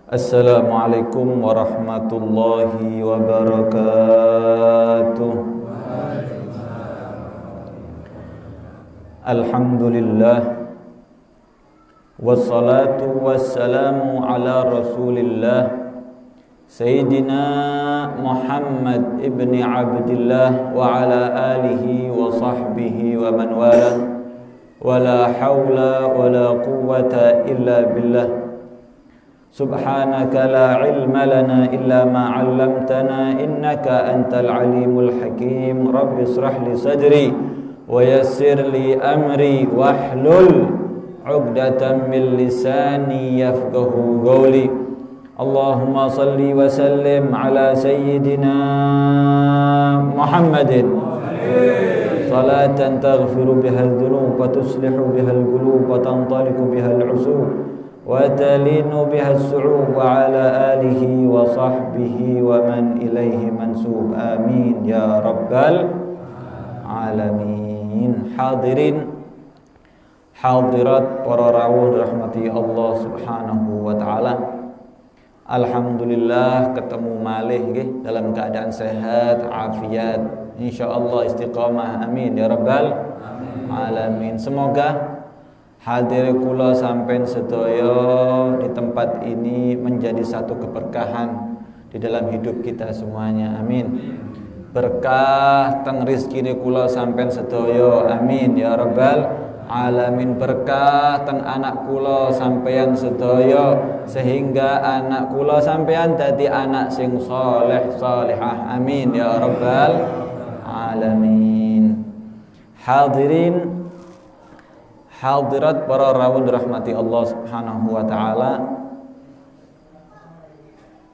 Assalamualaikum warahmatullahi wabarakatuh. Alhamdulillah, wassalatu wassalamu ala rasulillah Sayyidina Muhammad ibni Abdillah wa ala alihi wa sahbihi wa man wala, wa la hawla wa la quwwata illa billah. Subhanaka la ilma lana illa ma 'allamtana innaka antal alimul hakim. Rabbi israh li sadri wa yassir li amri wahlul 'uqdatam min lisani yafqahu qawli. Allahumma salli wa sallim ala sayyidina Muhammadin salatan taghfiru bihal dhunub wa tuslihu bihal qulub wa tantaliqu bihal 'usub wa talinu bihas su'ub wa ala alihi wa sahbihi wa man ilaihi mansub. Amin ya rabbal alamin. Hadirin hadirat para rawuh rahmati Allah subhanahu wa ta'ala. Alhamdulillah ketemu malih nggih dalam keadaan sehat afiat, insyaallah istiqamah. Amin ya rabbal alamin. Semoga hadir kula sampean sedaya di tempat ini menjadi satu keberkahan di dalam hidup kita semuanya. Amin. Berkah teng rezekine kula sampean sedaya. Amin ya rabbal alamin. Berkah teng anak kula sampean sedaya sehingga anak kula sampean dadi anak sing saleh salihah. Amin ya rabbal alamin. Hadirin hadirat para rawuh rahmati Allah subhanahu wa ta'ala.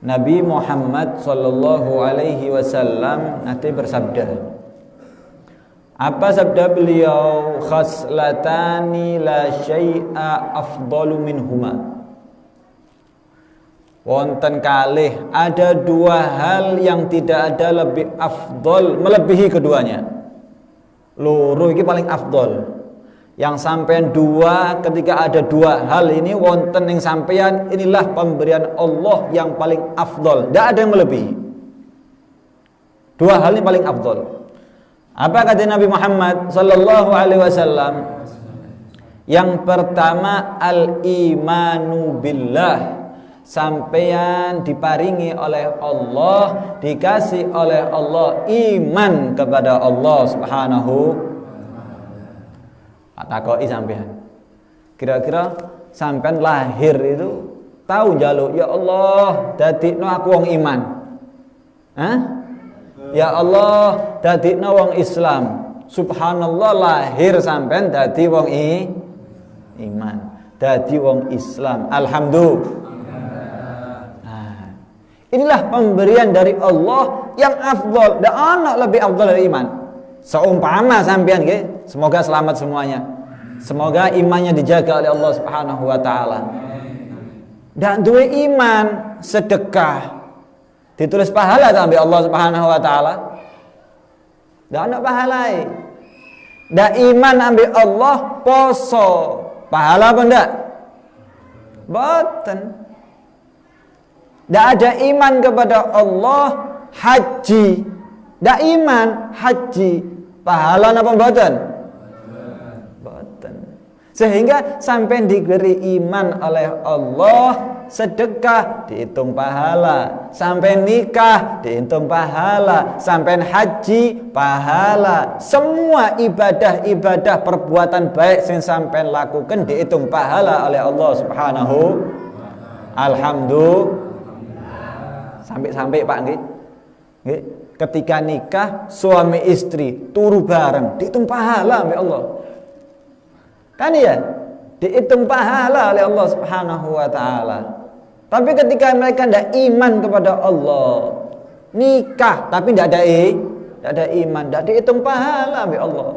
Nabi Muhammad sallallahu alaihi wasallam nanti bersabda. Apa sabda beliau? Khaslatani la syai'a afdalu minhuma. Wonten kalih ada dua hal yang tidak ada lebih afdal melebihi keduanya. Loro iki paling afdal. Yang sampean dua, ketika ada dua hal ini wonten yang sampean, inilah pemberian Allah yang paling afdol. Tidak ada yang melebihi. Dua hal ini paling afdol. Apa kata Nabi Muhammad sallallahu alaihi wasallam? Yang pertama al-imanu billah. Sampean diparingi oleh Allah, dikasih oleh Allah iman kepada Allah subhanahu. Takoki sampean, kira-kira sampean lahir itu tahu njaluk ya Allah dadikno aku wong iman, ya Allah dadikno wong Islam. Subhanallah, lahir sampean dadi wong iman, dadi wong Islam. Alhamdulillah. Nah, inilah pemberian dari Allah yang afdal. Dan anak lebih afdal dari iman. Seumpama sampean nggih, semoga selamat semuanya. Semoga imannya dijaga oleh Allah Subhanahu wa taala. Dan duwe iman, sedekah ditulis pahala sampai Allah Subhanahu wa taala. Dan ana pahalai. Dan iman ambil Allah poso, pahala apa ndak? Boten. Ndak ada iman kepada Allah, haji. Ndak iman, haji, pahala napa mboten? Sehingga sampai diberi iman oleh Allah, sedekah dihitung pahala, sampai nikah dihitung pahala, sampai haji pahala. Semua ibadah-ibadah perbuatan baik yang sampai lakukan dihitung pahala oleh Allah Subhanahu. Alhamdulillah. Sampai Pak nggih. Nggih, ketika nikah suami istri turu bareng dihitung pahala oleh Allah. Kan ya, dihitung pahala oleh Allah Subhanahu wa ta'ala. Tapi ketika mereka tidak iman kepada Allah, nikah tapi tidak ada iman, tidak dihitung pahala oleh Allah.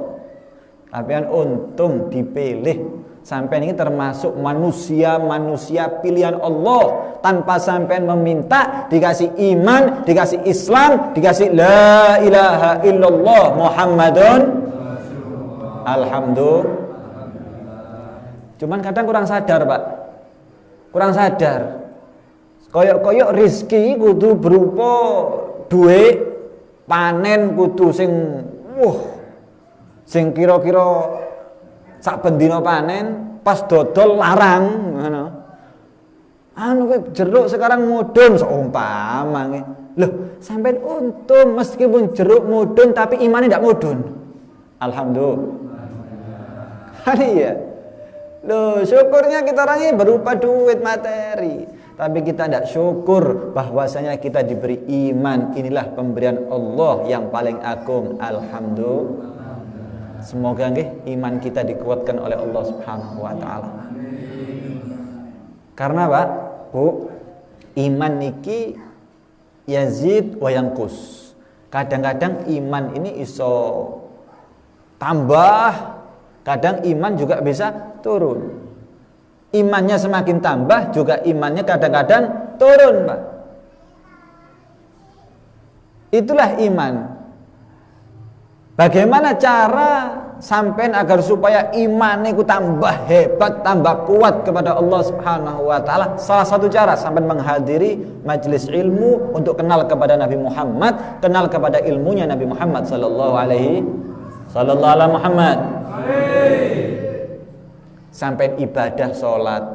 Tapi yang untung dipilih, sampai ini termasuk manusia pilihan Allah, tanpa sampai meminta, dikasih iman, dikasih Islam, dikasih la ilaha illallah Muhammadun. Alhamdulillah. Cuman kadang kurang sadar Pak, kurang sadar. Koyok-koyok rizki kudu berupa duit, panen kudu sing sing kira-kira sak bendina panen, pas dodol larang ngono. Jeruk sekarang mudun seumpama nggih. Loh, sampean untung meskipun jeruk mudun tapi imannya tidak mudun. Alhamdulillah. Iya. Loh, syukurnya kita orang ini berupa duit materi, tapi kita tidak syukur bahwasanya kita diberi iman. Inilah pemberian Allah yang paling agung. Alhamdulillah. Semoga nggih iman kita dikuatkan oleh Allah Subhanahu wa taala. Karena Pak, Bu, iman niki yazid wa yanqus. Kadang-kadang iman ini iso tambah, kadang iman juga bisa turun. Imannya semakin tambah, juga imannya kadang-kadang turun, Pak. Itulah iman. Bagaimana cara sampean agar supaya iman itu tambah hebat, tambah kuat kepada Allah Subhanahu wa taala? Salah satu cara sampean menghadiri majelis ilmu untuk kenal kepada Nabi Muhammad, kenal kepada ilmunya Nabi Muhammad sallallahu alaihi Muhammad. Sampean ibadah salat,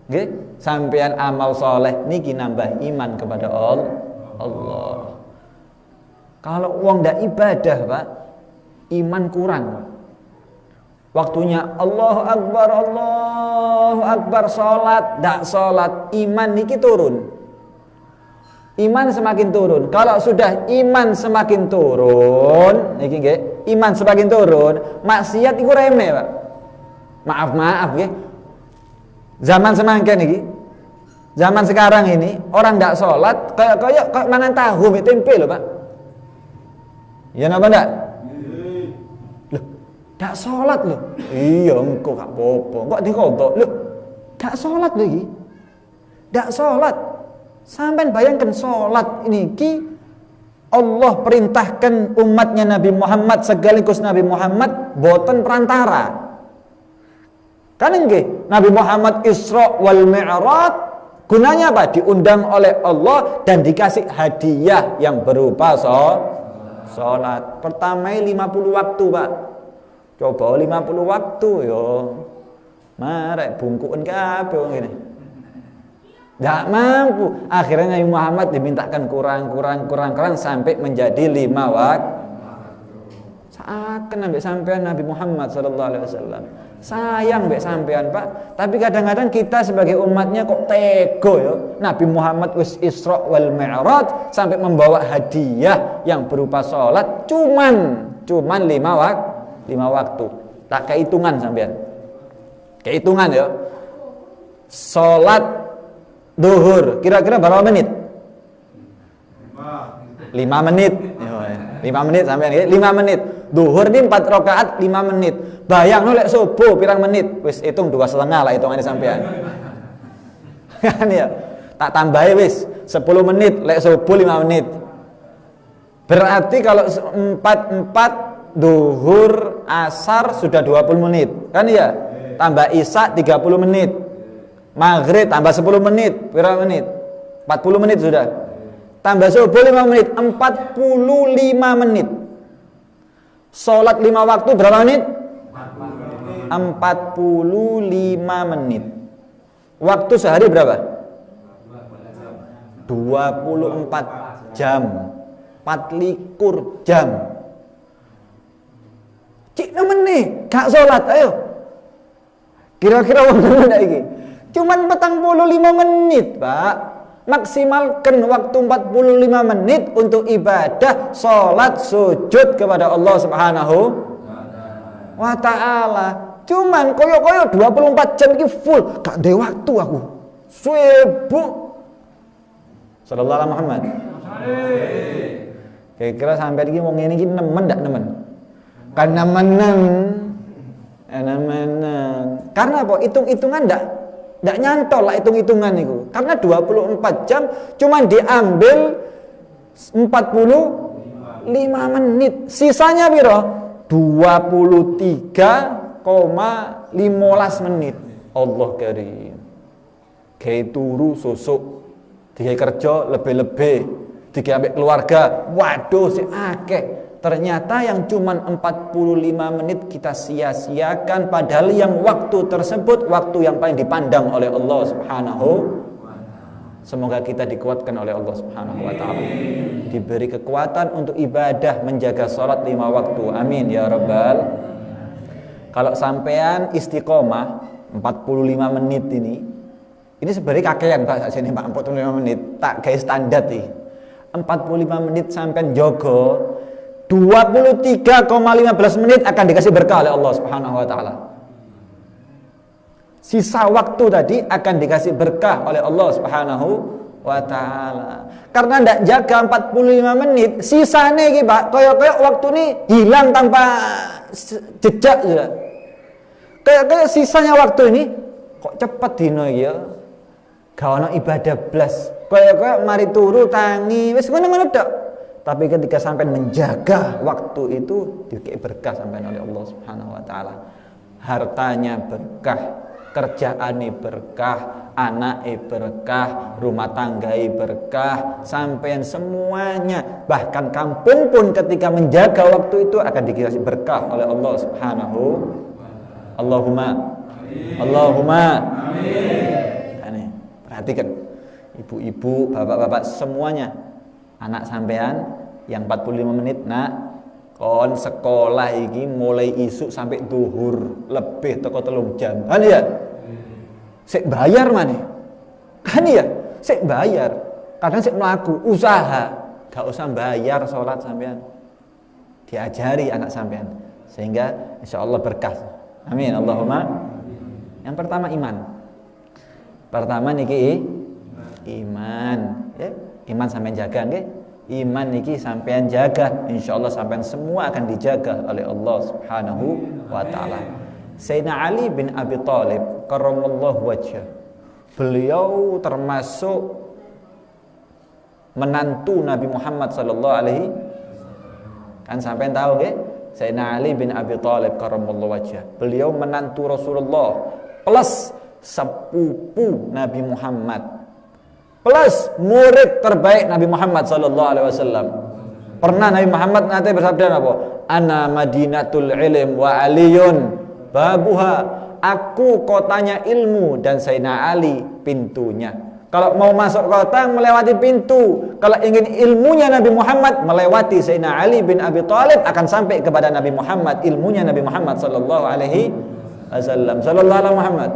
nggih, sampean amal soleh niki nambah iman kepada Allah. Kalau wong ndak ibadah, Pak, iman kurang. Waktunya Allahu Akbar salat, ndak salat, iman niki turun. Iman semakin turun. Kalau sudah iman semakin turun, niki nggih, iman semakin turun, maksiat iku remeh, Pak. Maaf nggih. Zaman semangka niki, zaman sekarang ini orang ndak salat kayak mangan tahu mbek tempe lho, Pak. Ya napa ndak? Loh, ndak salat lho. Iya engko gak apa-apa. Kok dikodok? Loh, ndak salat lho iki. Ndak salat. Sampeyan bayangkan salat niki Allah perintahkan umatnya Nabi Muhammad sekaligus Nabi Muhammad boten perantara. Kan nggih, Nabi Muhammad Isra wal Mi'raj gunanya apa? Diundang oleh Allah dan dikasih hadiah yang berupa salat. Pertama 50 waktu, Pak. Coba 50 waktu yo. Marek bungkuan kabeh wong ngene. Enggak mampu. Akhirnya Nabi Muhammad dimintakan kurang sampai menjadi 5 waktu. Seakan ambek sampean Nabi Muhammad sallallahu alaihi wasallam. Sayang mbek sampean, Pak. Tapi kadang-kadang kita sebagai umatnya kok tego ya. Nabi Muhammad wis Isra wal Mi'raj sampai membawa hadiah yang berupa salat cuman 5 waktu. Tak kehitungan sampean. Kehitungan ya. Salat duhur kira-kira berapa menit? 5 menit. 5 menit sampean nggih, 5 menit. Duhur ini 4 rakaat 5 menit. Bayang lek subuh pirang menit? Wis hitung 2,5 lah hitungannya sampean. Kan ya. Tak tambahi wis 10 menit lek subuh 5 menit. Berarti kalau 4 duhur asar sudah 20 menit. Kan ya? Tambah isya 30 menit. Maghrib tambah 10 menit, pirang menit? 40 menit sudah. Tambah subuh 5 menit, 45 menit. Salat 5 waktu berapa menit? 45 menit. Waktu sehari berapa? 24 jam. 24 jam. Cik nemen nih, gak salat, ayo. Kira-kira waktu ndak iki? Cuman 45 menit, Pak. Maksimalkan waktu 45 menit untuk ibadah, salat, sujud kepada Allah Subhanahu wa taala. Cuman koyo-koyo 24 jam iki full, gak ada waktu aku. Sibuk. Sallallahu alaihi Muhammad. Kira-kira sampai iki wong ngene iki nemen ndak nemen? Kan nemenan. Karena apa? Hitung-hitungan ndak nyantol lah hitung-hitungan itu. Karena 24 jam cuman diambil 45 menit. Sisanya piro? 23,15 menit. Allah karim. Kayak turu susuk digawe kerja lebih-lebih, digawe keluarga, waduh si akeh. Ternyata yang cuman 45 menit kita sia-siakan, padahal yang waktu tersebut waktu yang paling dipandang oleh Allah Subhanahu. Semoga kita dikuatkan oleh Allah Subhanahu wa taala. Diberi kekuatan untuk ibadah, menjaga salat 5 waktu. Amin ya rabbal. Kalau sampean istiqomah 45 menit ini sebenarnya kakean Pak sini Pak 45 menit. Tak kayak standar nih. 45 menit sampean jogo 23,15 menit akan dikasih berkah oleh Allah Subhanahu wa taala. Sisa waktu tadi akan dikasih berkah oleh Allah Subhanahu wa taala. Karena ndak jaga 45 menit, sisanya iki Pak, koyo-koyo waktu ini hilang tanpa jejak sudah. Kayak sisanya waktu ini kok cepet dino iki ya. Gak ono ibadah blas. Koyo-koyo mari turu tangi wis ngono-ngono tok. Tapi ketika sampai menjaga waktu itu dikei berkah sampai oleh Allah Subhanahu wa taala. Hartanya berkah, kerjaane berkah, anake berkah, rumah tanggai berkah, sampean semuanya, bahkan kampung pun ketika menjaga waktu itu akan dikasih berkah oleh Allah Subhanahu. Allahumma amin. Perhatikan ibu-ibu, bapak-bapak semuanya, anak sampean yang 45 menit nak kon sekolah iki mulai isuk sampai duhur lebih teko 3 jam kan ya sik bayar mana kan ya sik bayar kadang sik melaku usaha gak usah bayar sholat sampean diajari anak sampean sehingga insyaallah berkah. Amin Allahumma. Yang pertama iman. Pertama niki iman ya. Iman sampean jaga nggih. Iman niki sampean jaga, insyaallah sampean semua akan dijaga oleh Allah Subhanahu wa taala. Sayyidina Ali bin Abi Thalib karramallahu wajhah. Beliau termasuk menantu Nabi Muhammad sallallahu alaihi kan sampean tahu nggih? Sayyidina Ali bin Abi Thalib karramallahu wajhah. Beliau menantu Rasulullah plus sepupu Nabi Muhammad. Plus murid terbaik Nabi Muhammad sallallahu alaihi wasallam. Pernah Nabi Muhammad nanti bersabda apa? Ana madinatul ilm wa aliyun babuha. Aku kotanya ilmu dan Sayyidina Ali pintunya. Kalau mau masuk kota melewati pintu. Kalau ingin ilmunya Nabi Muhammad melewati Sayyidina Ali bin Abi Thalib akan sampai kepada Nabi Muhammad, ilmunya Nabi Muhammad sallallahu alaihi wasallam. Sallallahu alaihi Muhammad.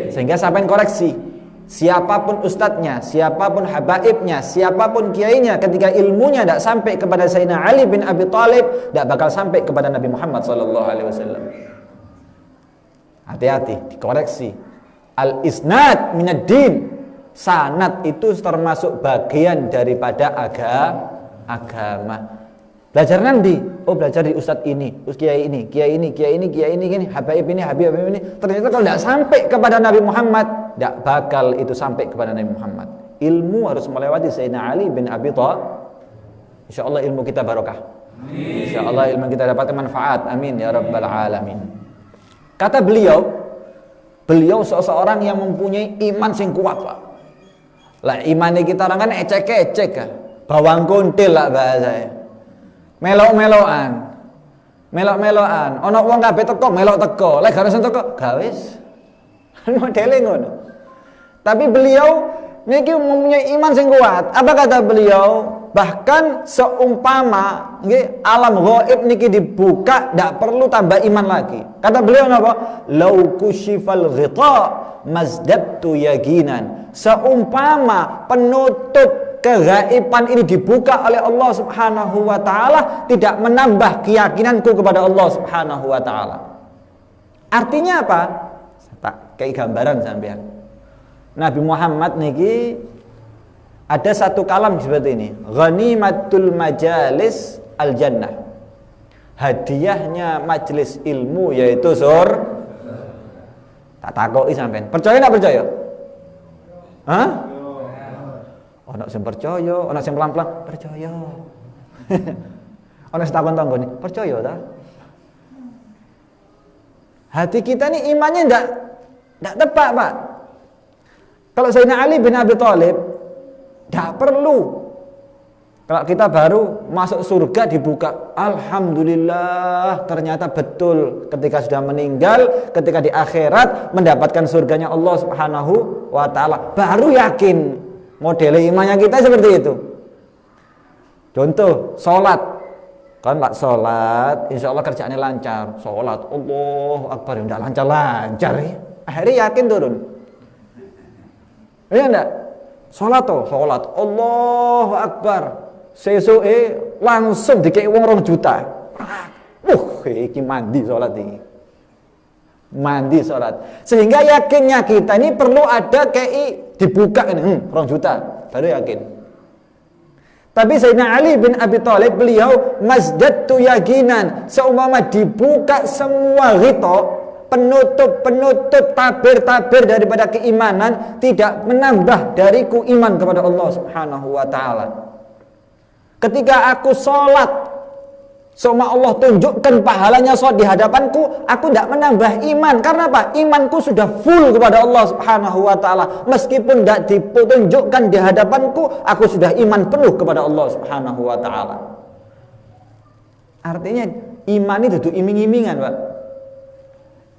Sehingga sampai koreksi. Siapapun ustadznya, siapapun habaibnya, siapapun kiainya, ketika ilmunya tidak sampai kepada Sayyidina Ali bin Abi Thalib, tidak bakal sampai kepada Nabi Muhammad sallallahu alaihi wasallam. Hati-hati, dikoreksi. Al-isnad minad din. Sanad itu termasuk bagian daripada agama. Belajar nanti, oh belajar di ustadz ini, kiai ini, habaib ini. Ternyata kalau tidak sampai kepada Nabi Muhammad, tidak bakal itu sampai kepada Nabi Muhammad. Ilmu harus melewati Sayyidina Ali bin Abi Thalib. Insyaallah ilmu kita barokah. Insyaallah ilmu kita dapat manfaat. Amin ya rabbal alamin. Kata beliau seseorang yang mempunyai iman sing kuat, Pak. Lah iman kita orang kan ecek-ecek kan. Bawang kuntil lah bahasanya. Melok-melokan. Ono wong kabeh teko melok teko. Lek gak teko, gak wis. Modele ngono. Tapi beliau niki mempunyai iman sing kuat. Apa kata beliau? Bahkan seumpama nggih alam ghaib niki dibuka ndak perlu tambah iman lagi. Kata beliau napa? Lau kushifal ghita mazdabtu yaqinan. Seumpama penutup kegaiban ini dibuka oleh Allah Subhanahu wa taala tidak menambah keyakinanku kepada Allah Subhanahu wa taala. Artinya apa? Tak kayak gambaran sampean. Nabi Muhammad niki ada satu kalam seperti ini. Ghanimatul majalis al jannah. Hadiahnya majelis ilmu yaitu tak takoki sampean. Percaya enggak percaya? Hah? Ono sing percaya, ono sing pelan-pelan percaya. Ono sing takon-takon percaya ta? Hati kita ini imannya enggak tepat, Pak. Kalau Sayyidina Ali bin Abi Thalib Tidak perlu. Kalau kita baru masuk surga dibuka, alhamdulillah, ternyata betul ketika sudah meninggal, ketika di akhirat mendapatkan surganya Allah Subhanahu wa taala, baru yakin. Model imannya kita seperti itu. Contoh, sholat. Kan Pak sholat, insya Allah kerjaannya lancar. Sholat, Allahu Akbar, tidak lancar-lancar ya. Akhirnya yakin turun. Iya enggak? Sholat toh, sholat, Allahu Akbar. Sesuke langsung dikei wong 2 juta. Iki mandi sholat ini. Mandi sholat. Sehingga yakinnya kita ini perlu ada kei dibuka ini, 2 juta, baru yakin. Tapi Sayyidina Ali bin Abi Thalib beliau masjadtu yakinan, seumpama dibuka semua ghita, penutup tabir daripada keimanan, tidak menambah dariku iman kepada Allah Subhanahu wa taala. Ketika aku sholat, seumpama Allah tunjukkan pahalanya sholat di hadapanku, aku tidak menambah iman. Karena apa? Imanku sudah full kepada Allah Subhanahu wa taala. Meskipun tidak ditunjukkan di hadapanku, aku sudah iman penuh kepada Allah Subhanahu wa taala. Artinya iman itu duduk iming-imingan, Pak.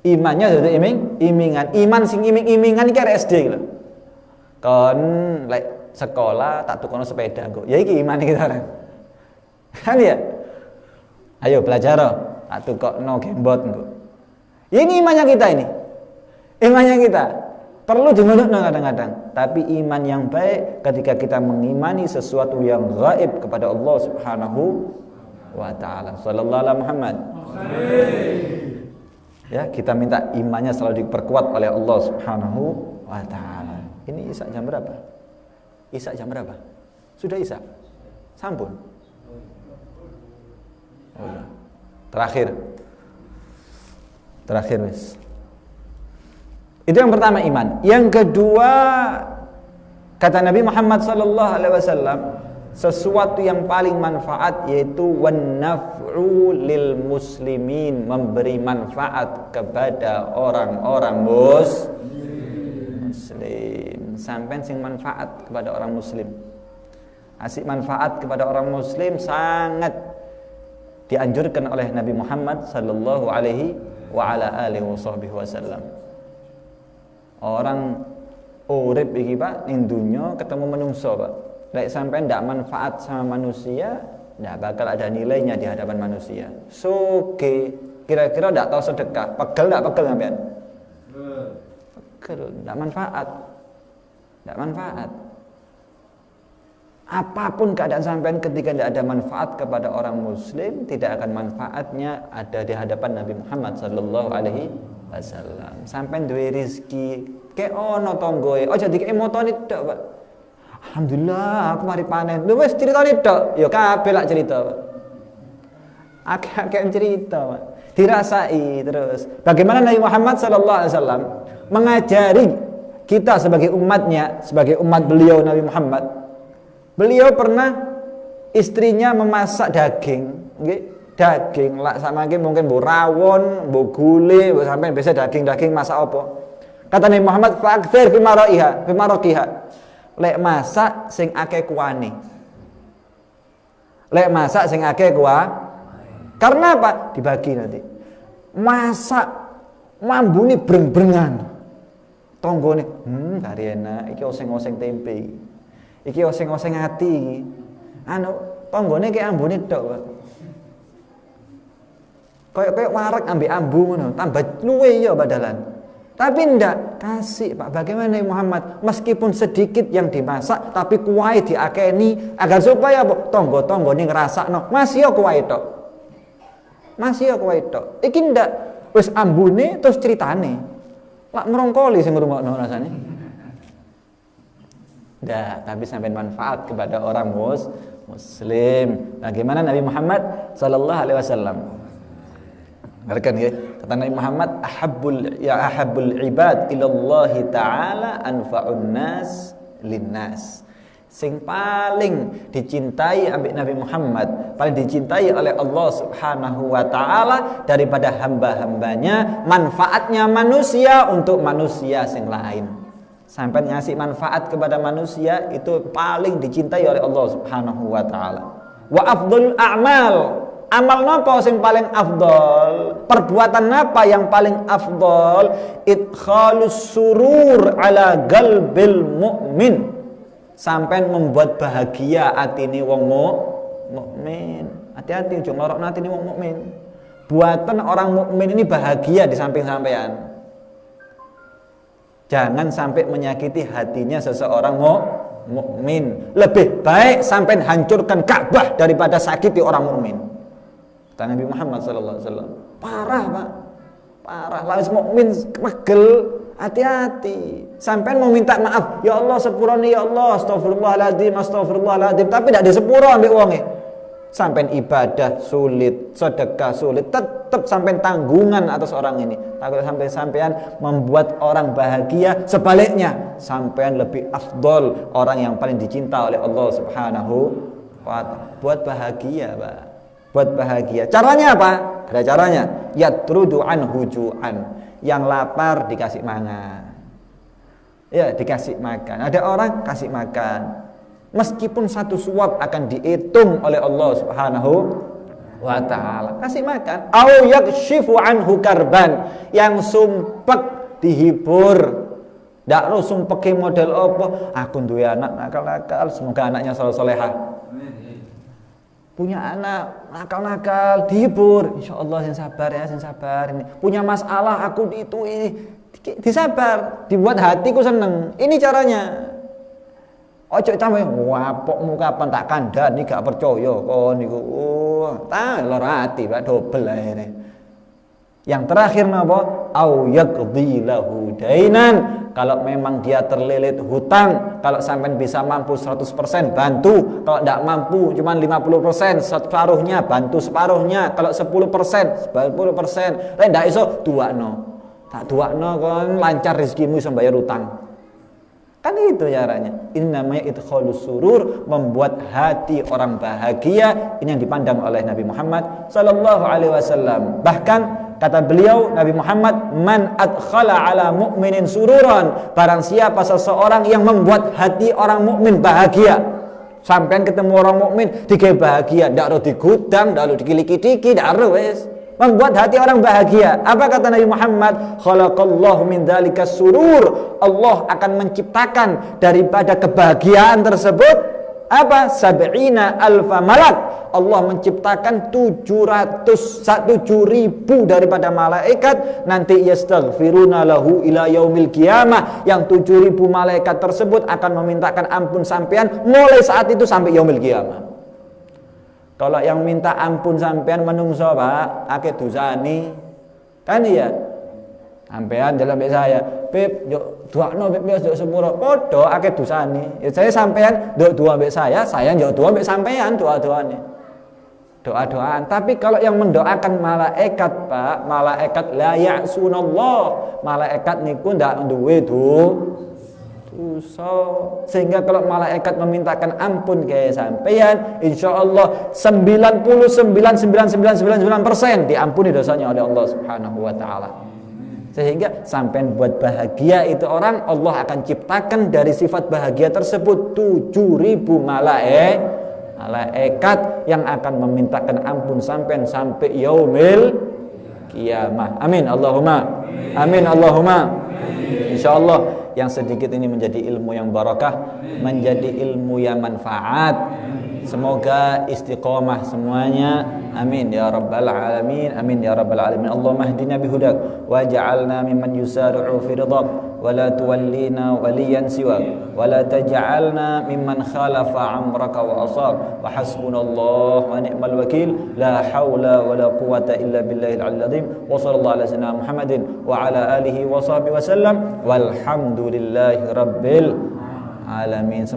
Imannya duduk iming-imingan. Iman sing iming-imingan iki arek SD lho. Kon lek sekolah tak tukono sepeda kok. Ya iki iman kita kan ya. Ayo belajar tak tukokno gembot kok. Ini imannya kita ini. Imannya kita perlu dimenukno kadang-kadang. Tapi iman yang baik ketika kita mengimani sesuatu yang gaib kepada Allah Subhanahu wa taala. Sallallahu alaihi Muhammad. Ya, kita minta imannya selalu diperkuat oleh Allah Subhanahu wa taala. Ini Isya jam berapa? Isya jam berapa? Sudah Isya? Sampun. Oh ya. Terakhir wis. Itu yang pertama iman. Yang kedua, kata Nabi Muhammad sallallahu alaihi wasallam, sesuatu yang paling manfaat yaitu wan naf'u lil muslimin, memberi manfaat kepada orang-orang muslim. Sampai sing manfaat kepada orang muslim. Asik manfaat kepada orang muslim sangat dianjurkan oleh Nabi Muhammad sallallahu alaihi wa ala alihi wasallam. Orang urip iki Pak ning dunya ketemu menungso Pak. Lek sampai ndak manfaat sama manusia, ndak bakal ada nilainya di hadapan manusia. Soge, kira-kira ndak tahu sedekah, pegel ndak pegel sampean? Pegel, ndak manfaat. Ndak manfaat. Apapun keadaan sampean ketika tidak ada manfaat kepada orang muslim, tidak akan manfaatnya ada di hadapan Nabi Muhammad sallallahu alaihi wasallam. Sampean duwe rezeki, ke ono tonggoe, aja dikek motone tok, Pak. Alhamdulillah aku mari panen. Lho wis critane tok, ya kabeh lak cerita, Pak. Akeh-akeh cerita, Pak. Dirasai terus. Bagaimana Nabi Muhammad sallallahu alaihi wasallam mengajari kita sebagai umatnya, sebagai umat beliau Nabi Muhammad. Beliau pernah istrinya memasak daging, nggih, daging lak samangke mungkin mbok rawon, mbok gule, mbok sampean biasa daging-daging masak apa. Kata Nabi Muhammad, "Fa'aktsir fi maraqiha." Lek masak sing akeh kuwane. Lek masak sing akeh karena apa? Dibagi nanti. Masak mambune breng-brengan. Tonggone, kari enak, iki oseng-oseng tempe. Iki oseng-oseng ati iki. Tonggone ki ambune tok, Pak. Kayak wareg ambek ambu ngono, tambah luwe ya badalan. Tapi ndak kasih, Pak. Bagaimana Muhammad? Meskipun sedikit yang dimasak, tapi kuwahe diakeni agar supaya apa? Tonggo-tonggone ngrasakno. Masih ya kuwahe tok. Masih ya kuwahe tok. Iki ndak wis ambune terus ceritane. Lak merongkoli sing ngrungokno rasane. Ndak, tapi sampai manfaat kepada orang muslim. Bagaimana Nabi Muhammad sallallahu alaihi wasallam? Dengarkan ya. Kata Nabi Muhammad, ahabbul ibad ilallahi ta'ala anfa'un nas linnas. Sing paling dicintai ambek Nabi Muhammad, paling dicintai oleh Allah Subhanahu wa taala daripada hamba-hambanya, manfaatnya manusia untuk manusia sing lain. sampai ngasih manfaat kepada manusia, itu paling dicintai oleh Allah Subhanahu wa taala. Wa afdhalul a'mal, amal napa sing paling afdol? Perbuatan apa yang paling afdol? Idkhalus surur ala qalbil mu'min, sampai membuat bahagia atine wong mukmin. Hati-hati ojo nglorokno atine wong mukmin. Buatan orang mukmin ini bahagia di samping sampean. Jangan sampai menyakiti hatinya seseorang mukmin. Lebih baik sampai hancurkan Ka'bah daripada sakiti orang mukmin. Kata Nabi Muhammad sallallahu alaihi wasallam. Parah, Pak. Parah. Lawan mukmin pegel, hati-hati. Sampai mau minta maaf, ya Allah sepurane ya Allah, astagfirullahaladzim, astagfirullahaladzim, tapi tidak disepuro ambek wonge. Sampai ibadah sulit, sedekah sulit, tetap sampai tanggungan atas orang ini. Takut sampai membuat orang bahagia. Sebaliknya, sampai lebih afdol, orang yang paling dicinta oleh Allah Subhanahu wa ta'ala. Buat bahagia, Pak. Buat bahagia. Caranya apa? Ada caranya. Yatrudu anhu ju'an. Yang lapar dikasih makan. Ya, dikasih makan. Ada orang kasih makan. Meskipun satu suap akan dihitung oleh Allah Subhanahu wa ta'ala. Kasih makan. Au yakshifu anhu karban, yang sumpek dihibur. Ndak ro sumpeke model apa? Aku duwe anak nakal-nakal, semoga anaknya saleh-salehah. Punya anak nakal-nakal, dihibur. Insyaallah yang sabar ya, yang sabar ini. Punya masalah aku itu ini. Disabar, dibuat hatiku seneng. Ini caranya. Ojo sampe wapokmu kapan tak kandhani gak percaya kon niku. Ta lara ati Pak, dobel akhirnya. Yang terakhir napa? Au yaqdi lahu dainan. Kalau memang dia terlilit hutang, kalau sampean bisa mampu 100% bantu, kalau tidak mampu cuma 50%, separuhnya bantu separuhnya, kalau 10%, 10%, lek ndak iso duakno. Tak duakno kon lancar rezekimu iso bayar utang. Kan itu caranya. Ini namanya idkhalus surur, membuat hati orang bahagia. Ini yang dipandang oleh Nabi Muhammad sallallahu alaihi wasallam. Bahkan kata beliau Nabi Muhammad, man adkhala ala mu'minin sururan, barang siapa seseorang yang membuat hati orang mukmin bahagia. Sampean ketemu orang mukmin digawe bahagia, ndak ro digudang, ndak ro dikiliki-tiki, ndak ro wis. Membuat hati orang bahagia. Apa kata Nabi Muhammad? Khalaqallahu min dzalika surur. Allah akan menciptakan daripada kebahagiaan tersebut apa? 70 alfa malak. Allah menciptakan 700.000 daripada malaikat, nanti yastaghfiruna lahu ila yaumil qiyamah, yang 7.000 malaikat tersebut akan memintakan ampun sampean mulai saat itu sampai yaumil qiyamah. Kalau yang minta ampun sampean menungso Pak, akeh dosani. Kan iya. Sampean jalan mbek saya, "Pip, yo duakno Pip wis yo sepuro." Padha akeh dosani. Ya saya sampean nduk dua mbek saya yo dua mbek sampean doa-doane. Doa-doaan. Tapi kalau yang mendoakan malaikat Pak, malaikat la ya'sunallah. Malaikat niku ndak duwe dosa. Sehingga kalau malaikat memintakan ampun ke sampeyan, insyaallah 99,999% diampuni dosanya oleh Allah Subhanahu wa taala. Sehingga sampean buat bahagia itu orang, Allah akan ciptakan dari sifat bahagia tersebut 7.000 malaikat yang akan memintakan ampun sampean sampai yaumil qiyamah. Amin Allahumma. Amin Allahumma. Insyaallah yang sedikit ini menjadi ilmu yang barakah, menjadi ilmu yang manfaat. Semoga istiqomah semuanya. Amin ya rabbal alamin. Amin ya rabbal alamin. Allahumma hdina bihudak waj'alna mimman yusari'u fi ridhak wa la tuwallina waliyan siwak wa la taj'alna mimman khalafa amraka wa asab. Wa hasbunallahu wa ni'mal wakil. La haula wa la quwwata illa billahil aliyyil azim. Wa sallallahu ala sayyidina Muhammadin wa ala alihi wa sahbihi wa sallam. Walhamdulillahi rabbil alamin.